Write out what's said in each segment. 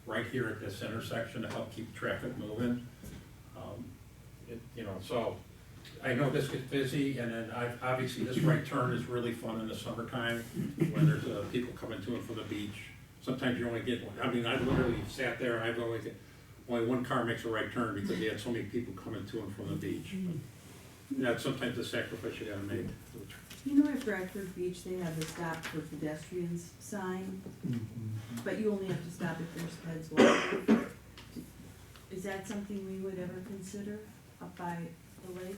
right here at this intersection to help keep traffic moving. So I know this gets busy, and then obviously this right turn is really fun in the summertime when there's people coming to and from the beach. Sometimes you only get one. I mean, I literally sat there, and only one car makes a right turn because they had so many people coming to and from the beach. But that's sometimes the sacrifice you gotta make. You know, at Bradford Beach, they have the stop for pedestrians sign, but you only have to stop if there's pets walking. Is that something we would ever consider up by the lake,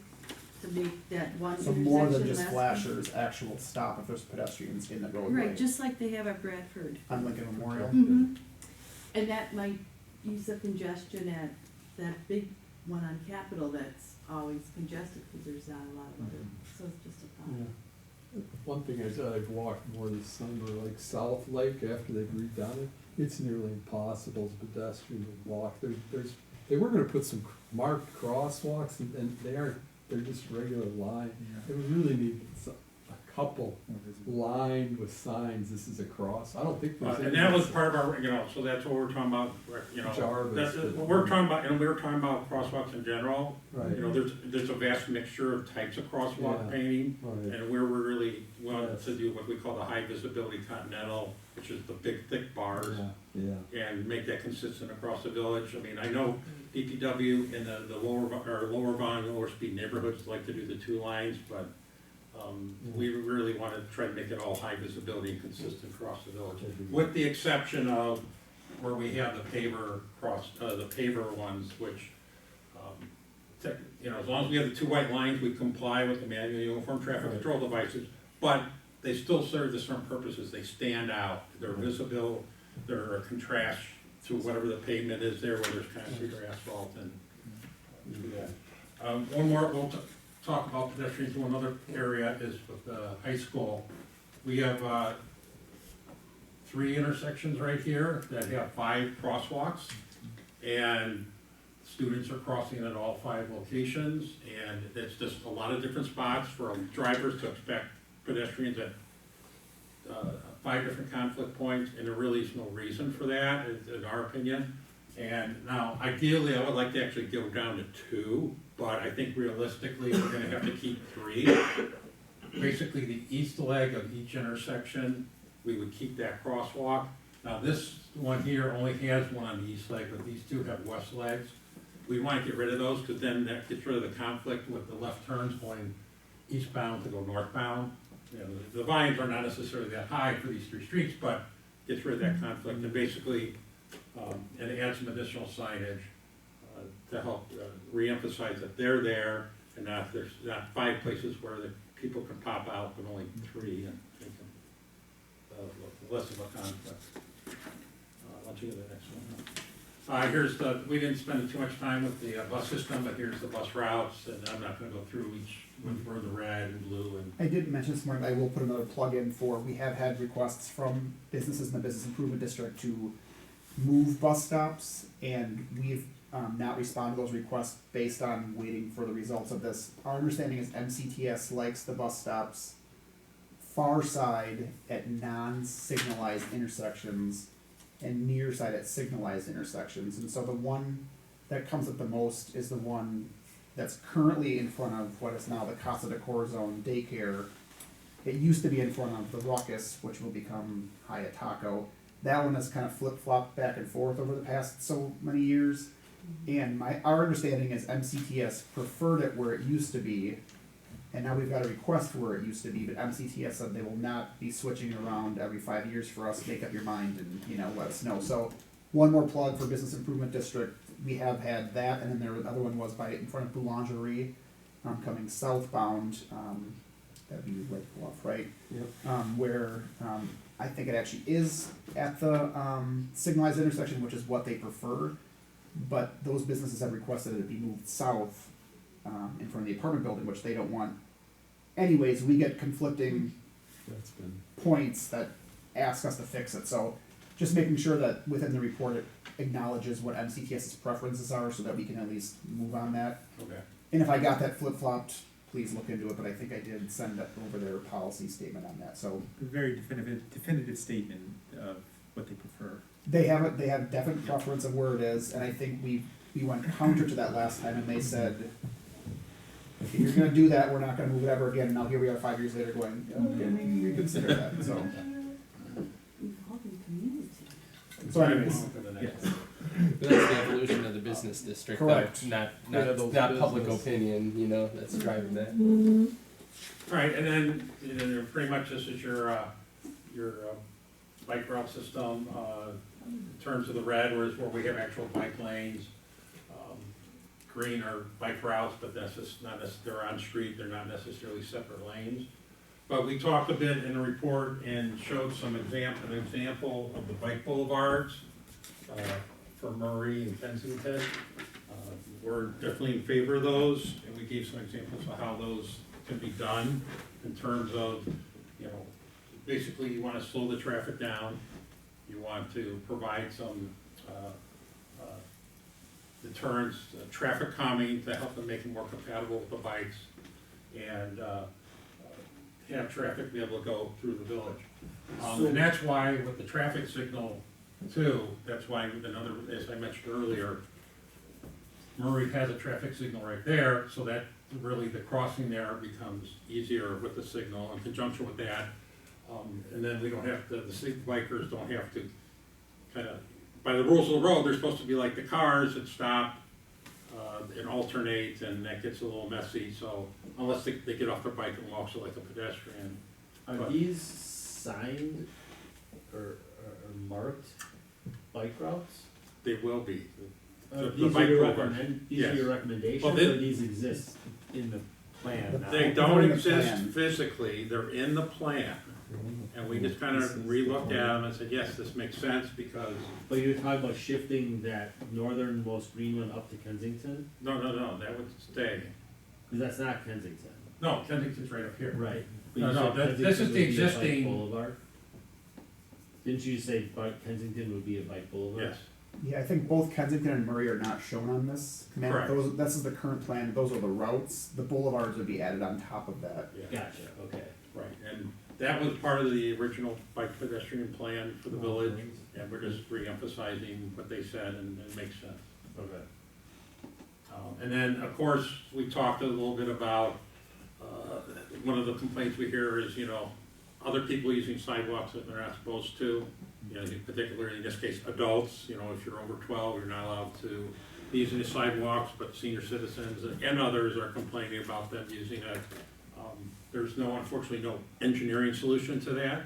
to make that one So intersection more than just less- flashers, actual stop if there's pedestrians in the roadway. Right, just like they have at Bradford. On Lincoln Memorial. Mm-hmm. And that might ease the congestion at that big one on Capitol that's always congested because there's not a lot of other, so it's just a Yeah. thought. One thing is I've walked more this summer, like South Lake after they've redone it, it's nearly impossible as a pedestrian to walk. They were gonna put some marked crosswalks and they aren't, they're just regular line. They would really need a couple lined with signs, this is a cross. I don't think there's. And that was part of our, so that's what we're talking about, Jarvis, that's but- what we're talking about, and we were talking about crosswalks in general. Right. There's a vast mixture of types of crosswalk Yeah. painting, Right. and where we're really wanting Yes. to do what we call the high visibility continental, which is the big thick bars, and make that consistent across the village. I mean, I know DPW in the lower volume, lower speed neighborhoods like to do the two lines, but we really want to try to make it all high visibility and consistent across the village, with the exception of where we have the paver ones, which, as long as we have the two white lines, we comply with the manual uniform traffic control devices, but they still serve the certain purposes. They stand out, they're visible, they're a contrast to whatever the pavement is there, whether it's concrete or asphalt, and do that. One more, we'll talk about pedestrians in another area is with the high school. We have 3 intersections right here that have 5 crosswalks, and students are crossing at all 5 locations, and it's just a lot of different spots for drivers to expect pedestrians at 5 different conflict points, and there really is no reason for that, in our opinion. And now, ideally, I would like to actually go down to 2, but I think realistically, we're gonna have to keep 3. Basically, the east leg of each intersection, we would keep that crosswalk. Now, this one here only has one on the east leg, but these 2 have west legs. We wanna get rid of those, because then that gets rid of the conflict with the left turns going eastbound to go northbound. The volumes are not necessarily that high for these 3 streets, but gets rid of that conflict, and basically, and adds some additional signage to help reemphasize that they're there, and there's not 5 places where the people can pop out, but only 3, and make them less of a conflict. Let's do the next one. We didn't spend too much time with the bus system, but here's the bus routes, and I'm not gonna go through each one for the red and blue and. I did mention this morning, I will put another plug in for, we have had requests from businesses in the Business Improvement District to move bus stops, and we've not responded to those requests based on waiting for the results of this. Our understanding is MCTS likes the bus stops far side at non-signalized intersections and near side at signalized intersections, and so the one that comes up the most is the one that's currently in front of what is now the Casa de Corazon daycare. It used to be in front of the Ruckus, which will become Hyatt Taco. That one has kind of flip-flopped back and forth over the past so many years. And our understanding is MCTS preferred it where it used to be, and now we've got a request for where it used to be, but MCTS said they will not be switching around every 5 years for us. Make up your mind and, let us know. So one more plug for Business Improvement District. We have had that, and then the other one was in front of Boulangerie, coming southbound, that'd be Lake Bluff, right? Yep. Where, I think it actually is at the, signalized intersection, which is what they prefer, but those businesses have requested it be moved south, in front of the apartment building, which they don't want. Anyways, we get conflicting That's been. points that ask us to fix it, so just making sure that within the report it acknowledges what MCTS's preferences are, so that we can at least move on that. Okay. And if I got that flip-flopped, please look into it, but I think I did send over their policy statement on that, so. A very definitive statement of what they prefer. They have definite preference of where it is, and I think we went counter to that last time, and they said, if you're gonna do that, we're not gonna move it ever again, and now here we are 5 years later going, okay, we reconsider that, so. We've all been community. So Moving anyways, on to the next. Yes. But that's the evolution of the business district, though, Correct. not, Yeah, not, those not public business. opinion, you know, that's driving that. All right, and then, you know, pretty much this is your bike route system, in terms of the red, whereas where we have actual bike lanes. Green are bike routes, but that's just not they're on street, they're not necessarily separate lanes. But we talked a bit in the report and showed an example of the bike boulevards, for Murray and Kensington. We're definitely in favor of those, and we gave some examples of how those can be done in terms of, you know, basically you wanna slow the traffic down, you want to provide some, deterrence, traffic calming to help them make it more compatible with the bikes, and, have traffic be able to go through the village. And that's why with the traffic signal too, that's why another, as I mentioned earlier, Murray has a traffic signal right there, so that really the crossing there becomes easier with the signal in conjunction with that. And then we don't have to, the city bikers don't have to kind of, by the rules of the road, they're supposed to be like the cars that stop, and alternate, and that gets a little messy, so unless they get off their bike and walk, so like a pedestrian. Are these signed or marked bike routes? They will be. The These are bike your boulevards. these are Yes. your recommendations, Well, they- or these exist in the plan now? They They're don't in the exist plan. physically, they're in the plan, and we just kind of re-looked at them and said, yes, this makes sense, because, But you're talking about shifting that northernmost green one up to Kensington? no, that would stay. Because that's not Kensington. No, Kensington's right up here. Right. But No, you no, said this is Kensington the would be a bike existing- Boulevard? Didn't you say Kensington would be a bike boulevard? Yes, yeah, I think both Kensington and Murray are not shown on this. Man, Correct. this is the current plan, those are the routes, the boulevards would be added on top of that. yeah, Gotcha, okay. right, and that was part of the original bike pedestrian plan for the village, and we're just re-emphasizing what they said, and it makes sense. Okay. And then, of course, we talked a little bit about, one of the complaints we hear is, you know, other people using sidewalks that they're not supposed to. You know, particularly in this case, adults, you know, if you're over 12, you're not allowed to be using the sidewalks, but senior citizens and others are complaining about them using it. There's unfortunately, no engineering solution to that,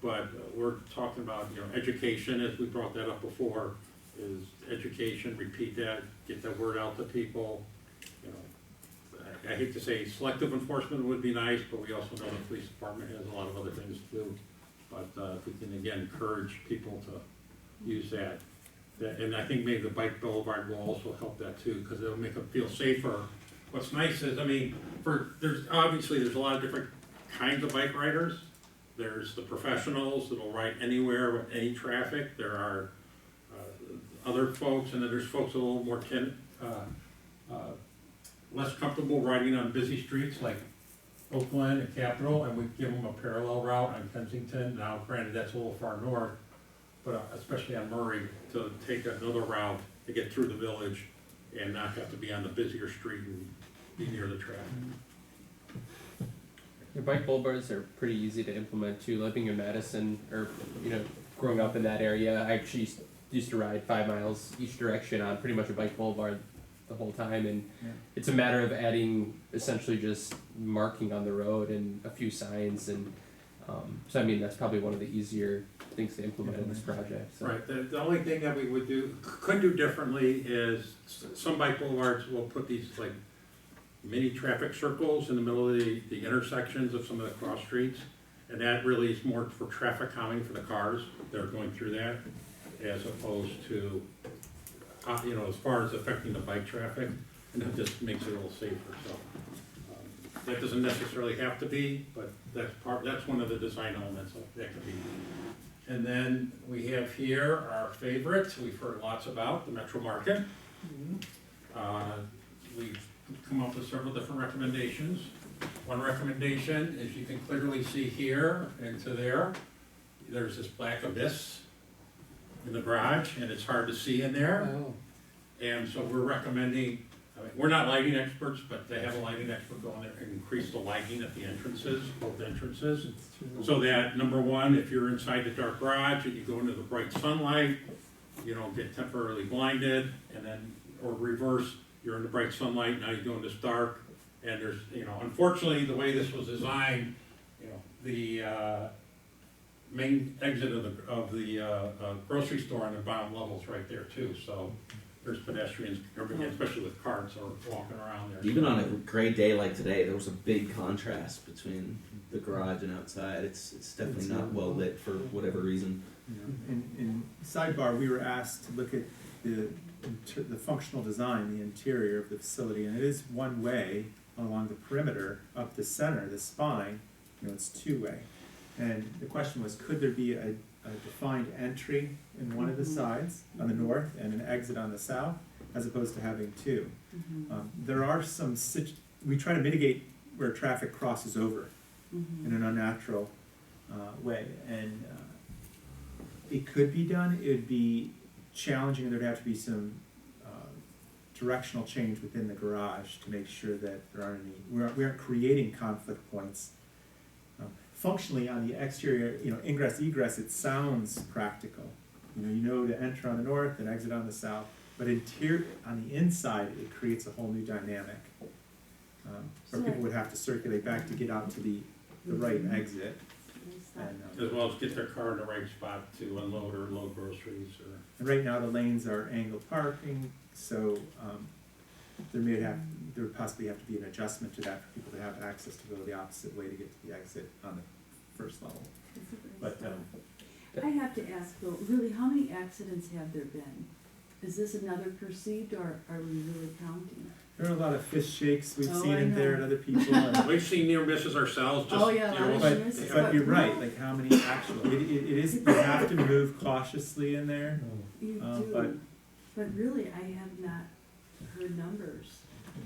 but we're talking about, you know, education, as we brought that up before, is education, repeat that, get that word out to people. You know, I hate to say selective enforcement would be nice, but we also know the police department has a lot of other things to do. But if we can, again, encourage people to use that. And I think maybe the bike boulevard will also help that too, because it'll make them feel safer. What's nice is, I mean, there's a lot of different kinds of bike riders. There's the professionals that'll ride anywhere with any traffic. There are other folks, and then there's folks a little more less comfortable riding on busy streets like Oakland and Capitol, and we give them a parallel route on Kensington. Now, granted, that's a little far north, but especially on Murray, to take another route to get through the village and not have to be on the busier street and be near the traffic. Your bike boulevards are pretty easy to implement too. Living in Madison, or you know, growing up in that area, I actually used to ride 5 miles each direction on pretty much a bike boulevard the whole time, and Yeah. it's a matter of adding essentially just marking on the road and a few signs, and so I mean that's probably one of the easier things to implement in this project. So. Right, the only thing that we could do differently is, some bike boulevards will put these like mini traffic circles in the middle of the intersections of some of the cross streets. And that really is more for traffic calming for the cars that are going through that, as opposed to, you know, as far as affecting the bike traffic, and it just makes it a little safer, so. That doesn't necessarily have to be, but that's one of the design elements that could be. And then we have here our favorite, we've heard lots about, the Metro Market. We've come up with several different recommendations. One recommendation, as you can clearly see here and to there, there's this black abyss. in the garage, and it's hard to see in there. Oh, And so we're recommending, I mean, we're not lighting experts, but they have a lighting expert go in there and increase the lighting at the entrances, both entrances. it's true. So that, number one, if you're inside the dark garage and you go into the bright sunlight, you don't get temporarily blinded, and then, or reverse, you're in the bright sunlight, now you go into this dark, and there's, unfortunately, the way this was designed, the, main exit of the grocery store on the bottom level's right there too, so there's pedestrians, especially with carts or walking around there. Even on a gray day like today, there was a big contrast between the garage and outside. It's definitely not well lit for whatever reason. In sidebar, we were asked to look at the functional design, the interior of the facility, and it is one way along the perimeter up the center, the spine, it's two-way. And the question was, could there be a defined entry in one of the sides on the north and an exit on the south, as opposed to having two? There are some, we try to mitigate where traffic crosses over in an unnatural way, and it could be done. It would be challenging, and there'd have to be some directional change within the garage to make sure that there aren't any, we aren't creating conflict points. Functionally, on the exterior, ingress, egress, it sounds practical. To enter on the north and exit on the south, but on the inside, it creates a whole new dynamic. Where people would have to circulate back to get out to the right exit. And, As well as get their car in the right spot to unload or load groceries or. and right now, the lanes are angled parking, so there would possibly have to be an adjustment to that for people to have access to go the opposite way to get to the exit on the first level. But I have to ask though, really, how many accidents have there been? Is this another perceived, or are we really counting? there are a lot of fish shakes we've Oh, seen I in there know. and other people. And, We've seen near misses ourselves, just. Oh, yeah, a lot of but, misses. but you're right, like how many actual, it is, you have to move cautiously in there. You but- do, but really, I have not heard numbers.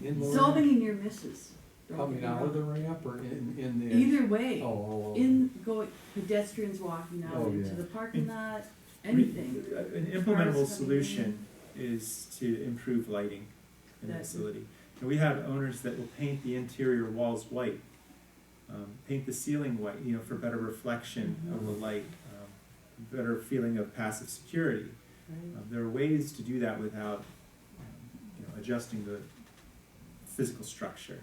In So Lorraine, many near misses. Don't coming get me out of the wrong. ramp or in the? Either way, Oh, pedestrians walking out Oh, into yeah. the parking lot, anything. An Cars implementable coming solution is to improve lighting in the That- facility. And we have owners that will paint the interior walls white, paint the ceiling white, for better reflection of the light, better feeling of passive security. Right. There are ways to do that without, adjusting the physical structure.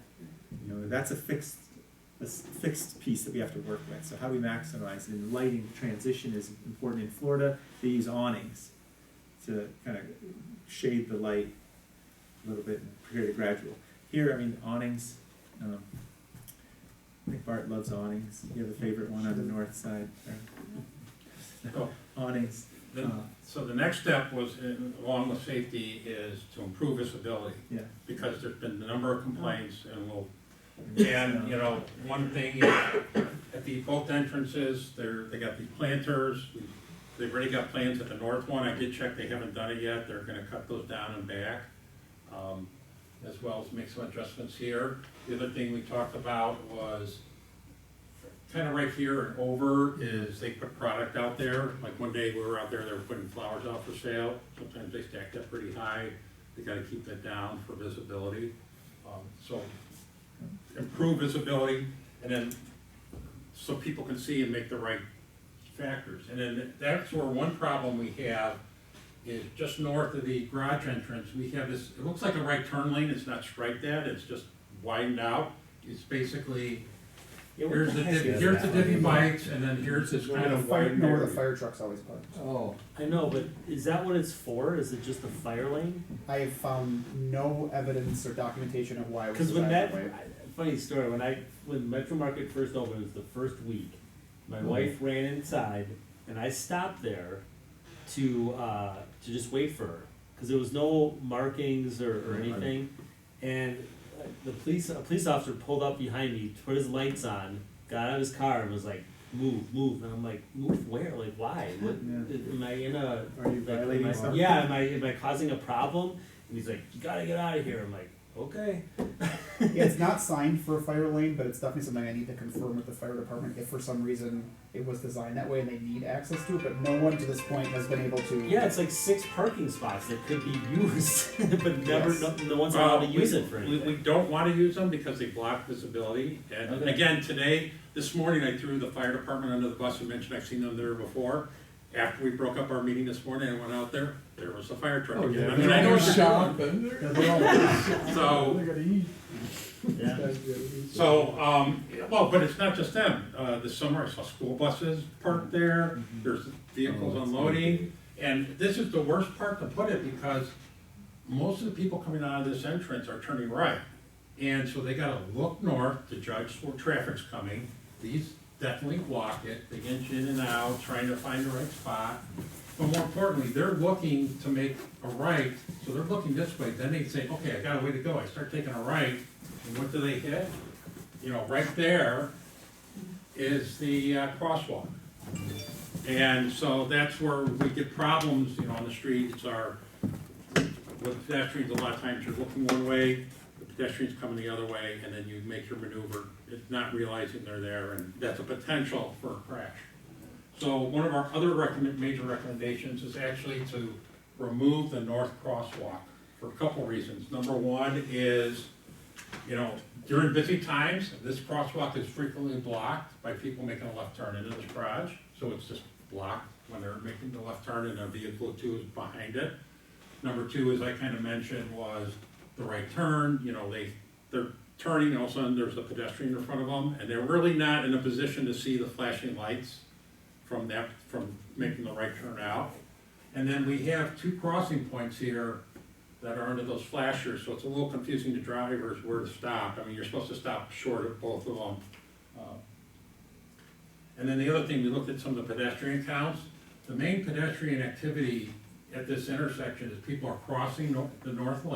That's a fixed piece that we have to work with. So how do we maximize it? And lighting transition is important. In Florida, they use awnings to kind of shade the light a little bit and create a gradual. Here, awnings, I think Bart loves awnings. You have a favorite one on the north side? Oh. Awnings. So the next step was, along with safety, is to improve visibility, Yeah. because there's been a number of complaints, and one thing is, at both entrances, they got these planters. They've already got plans at the north one, I did check, they haven't done it yet, they're gonna cut those down and back, as well as make some adjustments here. The other thing we talked about was, kind of right here and over, is they put product out there. Like one day we were out there, they were putting flowers out for sale. Sometimes they stacked up pretty high. They gotta keep that down for visibility. So improve visibility, and then, so people can see and make the right factors. And then that's where one problem we have is just north of the garage entrance, we have this, it looks like a right turn lane. It's not striped that, it's just widened out. It's basically, here's the Divvy Bites, and then here's this kind of wide Where the area. fire trucks always parked. Oh, I know, but is that what it's for? Is it just a fire lane? I have found no evidence or documentation of why it was Because when designed that, that way. funny story, when Metro Market first opened, it was the first week. My wife ran inside, and I stopped there to just wait for her, because there was no markings or anything. And a police officer pulled up behind me, put his lights on, got out of his car, and was like, "Move!" And I'm like, "Move where? Like, why? What? Yeah. Am I in a? Are you like, violating am I- something? Yeah, am I causing a problem?" And he's like, "You gotta get out of here." I'm like, Okay. It's not signed for a fire lane, but it's definitely something I need to confirm with the fire department if for some reason it was designed that way and they need access to it, but no one to this point has been able to. Yeah, it's like 6 parking spots that could be used, but never, Yes. no one's allowed to Well, use it for We anything. don't wanna use them because they block visibility, and Okay. again, this morning I threw the fire department under the bus and mentioned I've seen them there before. After we broke up our meeting this morning, I went out there was the fire truck Oh, again. yeah, I mean, I know what you're doing. Yeah, they're all- So- They gotta eat. Yeah. Guys gotta eat. Well, but it's not just them, this summer I saw school buses parked there, there's vehicles Oh, that's unloading. And this is the worst part to put it because most of the people coming out of this entrance are turning right. And so they gotta look north to judge where traffic's coming. These definitely block it, they inch in and out, trying to find the right spot. But more importantly, they're looking to make a right, so they're looking this way, then they say, okay, I got a way to go, I start taking a right, and what do they hit? You know, right there is the crosswalk. And so that's where we get problems, on the streets are, with pedestrians, a lot of times you're looking one way, the pedestrian's coming the other way, and then you make your maneuver, it's not realizing they're there, and that's a potential for a crash. So one of our other major recommendations is actually to remove the north crosswalk for a couple reasons. Number one is, during busy times, this crosswalk is frequently blocked by people making a left turn into this garage. So it's just blocked when they're making the left turn and a vehicle or two is behind it. Number two, as I kind of mentioned, was the right turn, they're turning, all of a sudden there's a pedestrian in front of them, and they're really not in a position to see the flashing lights from making the right turn out. And then we have 2 crossing points here that are under those flashers, so it's a little confusing to drivers where to stop. I mean, you're supposed to stop short of both of them. And then the other thing, we looked at some of the pedestrian counts. The main pedestrian activity at this intersection is people are crossing the north lane.